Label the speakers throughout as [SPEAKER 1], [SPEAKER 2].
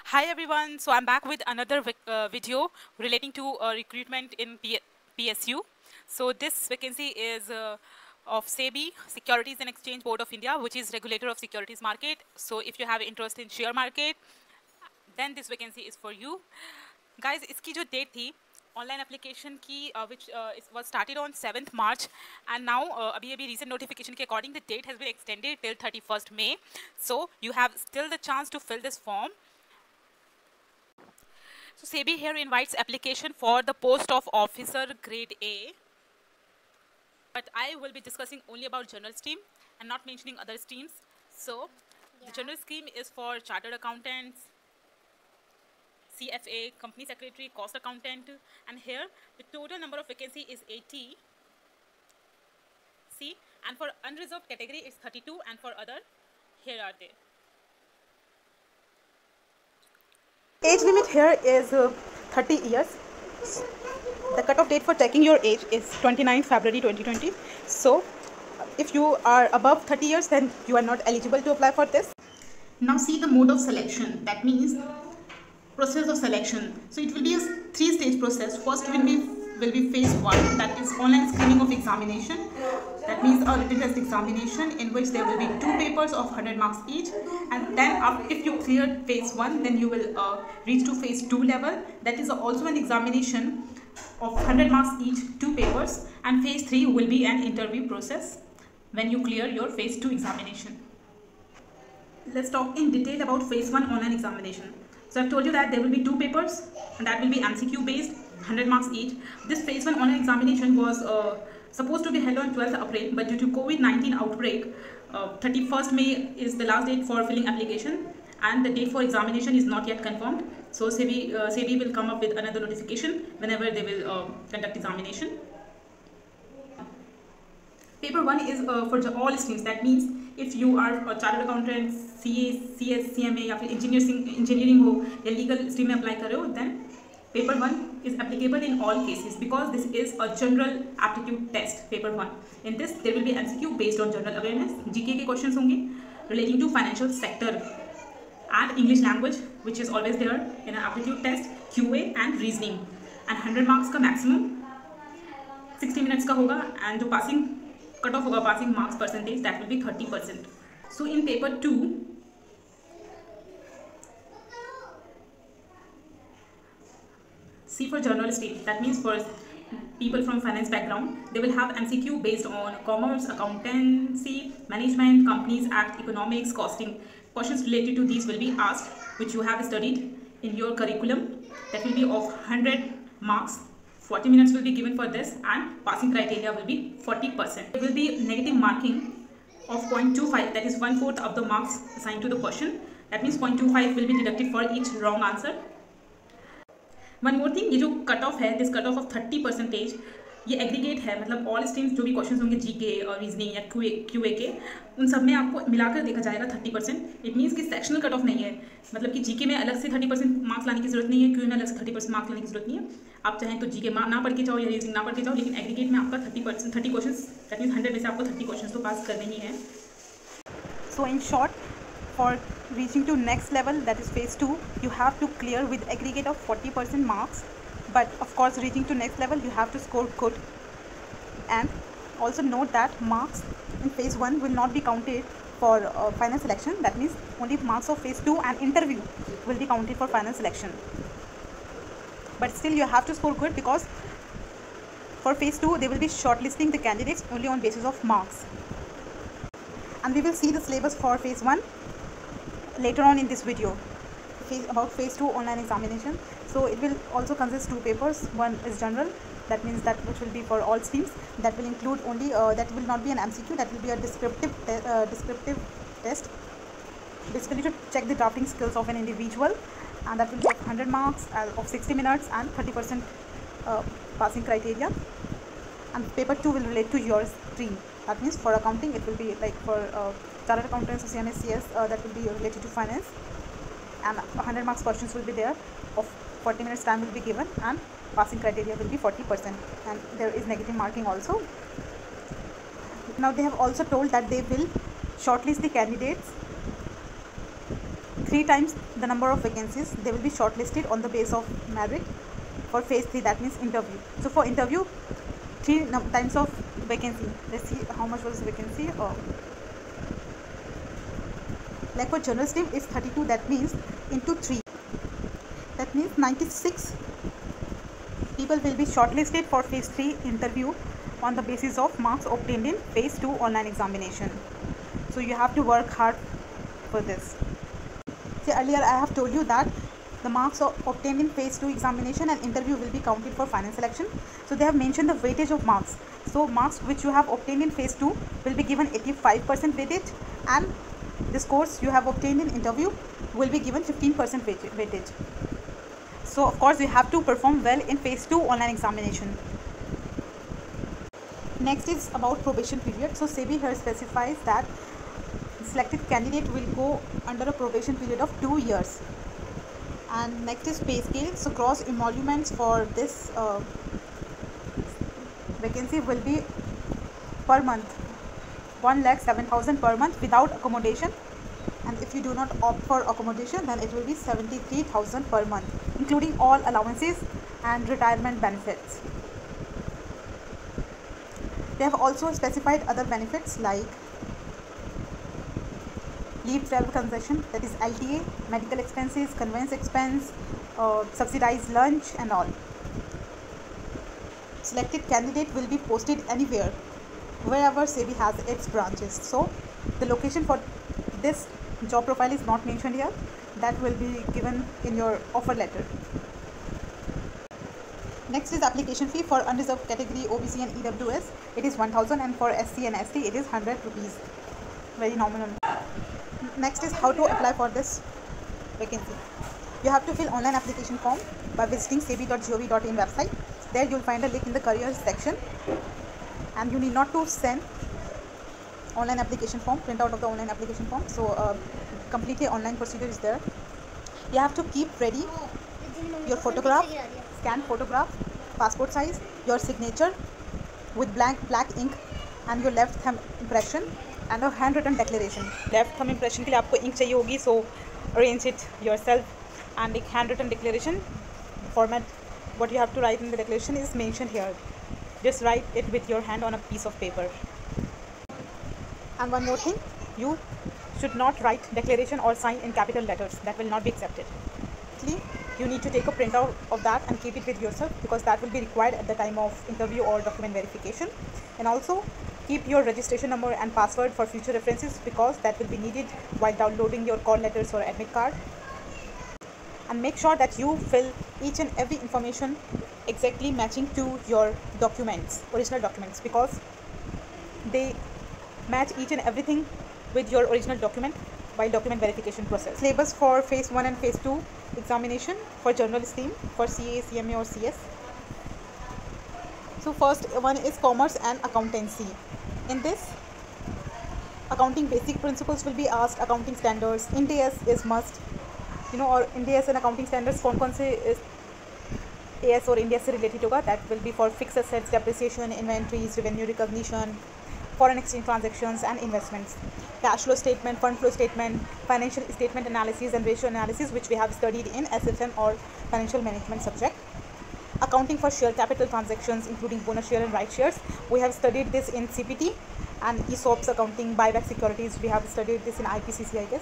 [SPEAKER 1] Hi everyone, so I'm back with another video relating to recruitment in PSU. So this vacancy is of SEBI, Securities and Exchange Board of India, which is regulator of securities market. So if you have interest in share market, then this vacancy is for you. Guys, इसकी जो date थी online application की which was started on 7th March and now अभी recent notification के according the date has been extended till 31st May. So you have still the chance to fill this form. So SEBI here invites application for the post of officer grade A, but I will be discussing only about general stream and not mentioning other streams. So the general stream is for chartered accountants, CFA, company secretary, cost accountant, and here the total number of vacancy is 80. See, and for unreserved category is 32, and for other, here are they.
[SPEAKER 2] Age limit here is 30 years. The cutoff date for checking your age is 29 February 2020. So if you are above 30 years, then you are not eligible to apply for this. Now see the mode of selection. That means process of selection. So it will be a 3-stage process. First will be phase 1, that is online screening of examination. That means a written test examination in which there will be 2 papers of 100 marks each, and then if you clear phase 1, then you will reach to phase 2 level. That is also an examination of 100 marks each, 2 papers, and phase 3 will be an interview process when you clear your phase 2 examination. Let's talk in detail about phase 1 online examination. So I've told you that there will be 2 papers and that will be MCQ based, 100 marks each. This phase 1 online examination was supposed to be held on 12th April, but due to COVID-19 outbreak, 31st May is the last date for filling application, and the date for examination is not yet confirmed. So SEBI will come up with another notification whenever they will conduct examination. Paper 1 is for all streams. That means if you are a chartered accountant, CA, CS, CMA या फिर engineering हो या legal stream में apply कर रहे हो, then paper 1 is applicable in all cases because this is a general aptitude test. Paper 1. In this there will be MCQ based on general awareness, GK के questions होंगे relating to financial sector, and English language, which is always there in an aptitude test, QA and reasoning, and 100 marks का maximum 60 minutes का होगा, and जो passing cut off होगा passing marks percentage, that will be 30%. So in paper 2, see for general stream, that means for people from finance background, they will have MCQ based on commerce, accountancy, management, companies act, economics, costing. Questions related to these will be asked, which you have studied in your curriculum. That will be of 100 marks. 40 minutes will be given for this, and passing criteria will be 40%. There will be negative marking of 0.25, that is 1/4 of the marks assigned to the question. That means 0.25 will be deducted for each wrong answer. One more thing, ये जो cut off है, this cut off 30%, ये aggregate है, मतलब all streams जो भी question होंगे GK और रीजनिंग या क्यूए के, उन सब में आपको मिलाकर देखा जाएगा 30%. इट मीन्स कि सेक्शनल कट ऑफ नहीं है, मतलब कि जीके में अलग से 30% मार्क्स लाने की जरूरत नहीं है, क्यूए में अलग से 30% मार्क्स लाने की जरूरत नहीं है. आप चाहें तो जीके ना पढ़ के जाओ या रीजनिंग ना पढ़ के जाओ, लेकिन एग्रीगेट में आपका 30 क्वेश्चन, दैट मीन्स 100 में से आपको 30 क्वेश्चन तो पास करने ही है. So in short, for reaching to next level, that is phase 2, you have to clear with aggregate of 40% marks, but of course reaching to next level you have to score good. And also note that marks in phase 1 will not be counted for final selection. That means only marks of phase 2 and interview will be counted for final selection, but still you have to score good because for phase 2 they will be shortlisting the candidates only on basis of marks. And we will see the syllabus for phase 1 later on in this video about phase 2 online examination. So it will also consist 2 papers. One is general, that means that which will be for all streams, that will include only that will not be an MCQ, that will be a descriptive test, basically to check the drafting skills of an individual, and that will be 100 marks of 60 minutes and 30% passing criteria. And paper 2 will relate to your stream. That means for accounting it will be like for chartered accountants, CMA, CS, that will be related to finance, and 100 marks questions will be there, of 40 minutes time will be given, and passing criteria will be 40%, and there is negative marking also. Now they have also told that they will shortlist the candidates
[SPEAKER 3] 3 times the number of vacancies. They will be shortlisted on the basis of merit for phase 3, that means interview. So for interview, 3 times of vacancy. Let's see how much was the vacancy. Like for general stream is 32, that means into 3, that means 96 people will be shortlisted for phase 3 interview on the basis of marks obtained in phase 2 online examination. So you have to work hard for this. See, earlier I have told you that the marks obtained in phase 2 examination and interview will be counted for final selection. So they have mentioned the weightage of marks. So marks which you have obtained in phase 2 will be given 85% weightage, and the scores you have obtained in interview will be given 15% weightage. So of course you have to perform well in phase 2 online examination. Next is about probation period. So SEBI here specifies that selected candidate will go under a probation period of 2 years. And next is pay scale. So gross emoluments for this vacancy will be per month 1,07,000 per month without accommodation, and if you do not opt for accommodation then it will be 73,000 per month, including all allowances and retirement benefits. They have also specified other benefits like leave travel concession, that is LTA, medical expenses, conveyance expense, subsidized lunch and all. Selected candidate will be posted anywhere, wherever SEBI has its branches. So the location for this job profile is not mentioned here. That will be given in your offer letter. Next is application fee. For unreserved category OBC and EWS it is 1,000, and for SC and ST it is 100 rupees, very nominal. Next is how to apply for this vacancy. You have to fill online application form by visiting sebi.gov.in website. There you will find a link in the careers section, and you need not to send online application form, print out of the online application form. So completely online procedure is there. You have to keep ready your photograph, scanned photograph, passport size, your signature with black ink, and your left thumb impression and a handwritten declaration. Left thumb impression के लिए आपको ink चाहिए होगी, so arrange it yourself. And एक handwritten declaration format, what you have to write in the declaration is mentioned here. Just write it with your hand on a piece of paper. And one more thing, you should not write declaration or sign in capital letters. That will not be accepted. You need to take a printout of that and keep it with yourself, because that will be required at the time of interview or document verification. And also keep your registration number and password for future references, because that will be needed while downloading your call letters or admit card. And make sure that you fill each and every information exactly matching to your documents, original documents, because they match each and everything with your original document while document verification process. Syllabus for phase 1 and phase 2 examination for general stream for CA, CMA or CS. So first one is commerce and accountancy. In this, accounting basic principles will be asked, accounting standards, Ind AS is must, और Ind AS and accounting standards कौन से is AS और Ind AS से related होगा. That will be for fixed assets, depreciation, inventories, revenue recognition, foreign exchange transactions and investments, cash flow statement, fund flow statement, financial statement analysis and ratio analysis, which we have studied in SFM or financial management subject. Accounting for share capital transactions, including bonus share and right shares, we have studied this in CPT. And ESOPs accounting, buyback securities, we have studied this in IPCC, I guess.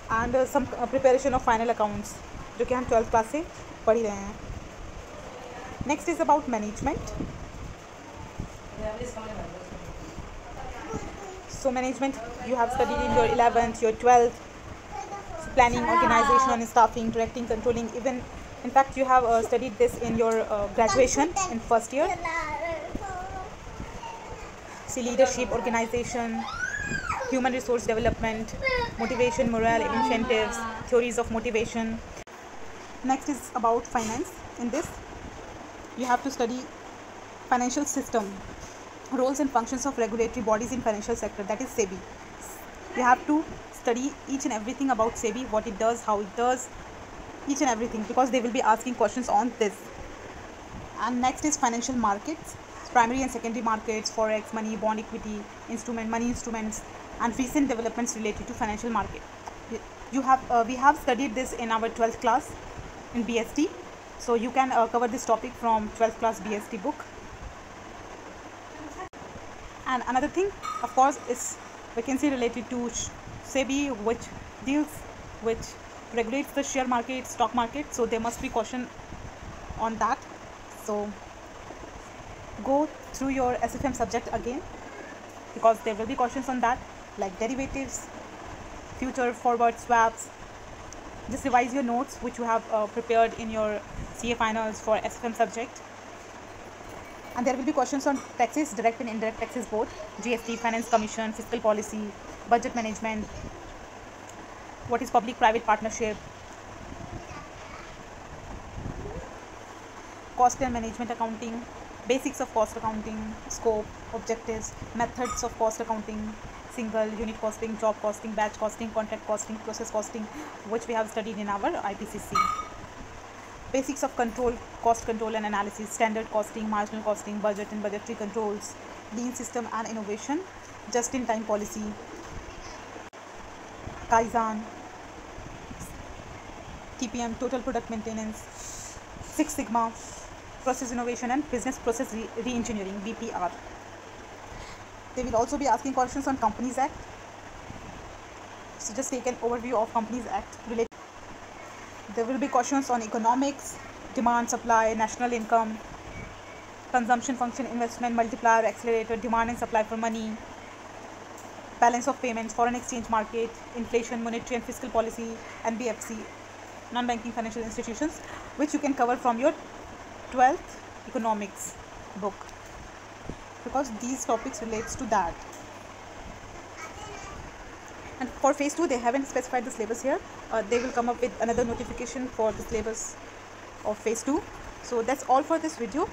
[SPEAKER 3] And some preparation of final accounts, जो कि हम 12th class से पढ़ रहे हैं. Next is about management. So management you have studied in your 11th, your 12th, so planning, organization, staffing, directing, controlling. Even in fact you have studied this in your graduation in first year. See, leadership, organization, human resource development, motivation, morale, incentives, theories of motivation. Next is about finance. In this you have to study financial system, roles and functions of regulatory bodies in financial sector, that is SEBI. You have to study each and everything about SEBI, what it does, how it does, each and everything, because they will be asking questions on this. And next is financial markets, primary and secondary markets, forex, money, bond, equity, money instruments, and recent developments related to financial market. we have studied this in our 12th class in BST, so you can cover this topic from 12th class BST book. And another thing, of course, is vacancy related to SEBI, which regulates the share market, stock market, so there must be caution on that. So go through your SFM subject again, because there will be questions on that, like derivatives, future, forward, swaps. Just revise your notes which you have prepared in your CA finals for SFM subject. And there will be questions on taxes, direct and indirect taxes both, GST, finance commission, fiscal policy, budget management, what is public-private partnership, cost and management accounting, basics of cost accounting, scope, objectives, methods of cost accounting, single, unit costing, job costing, batch costing, contract costing, process costing, which we have studied in our IPCC. Basics of control, cost control and analysis, standard costing, marginal costing, budget and budgetary controls, lean system and innovation, just-in-time policy, Kaizen, TPM, total product maintenance, Six Sigma, process innovation and business process re-engineering, BPR. They will also be asking questions on Companies Act. So just take an overview of Companies Act related. There will be questions on economics, demand, supply, national income, consumption function, investment, multiplier, accelerator, demand and supply for money, balance of payments, foreign exchange market, inflation, monetary and fiscal policy, NBFC, non-banking financial institutions, which you can cover from your 12th economics book, because these topics relates to that. And for phase 2, they haven't specified the syllabus here. They will come up with another notification for the syllabus of phase 2. So that's all for this video.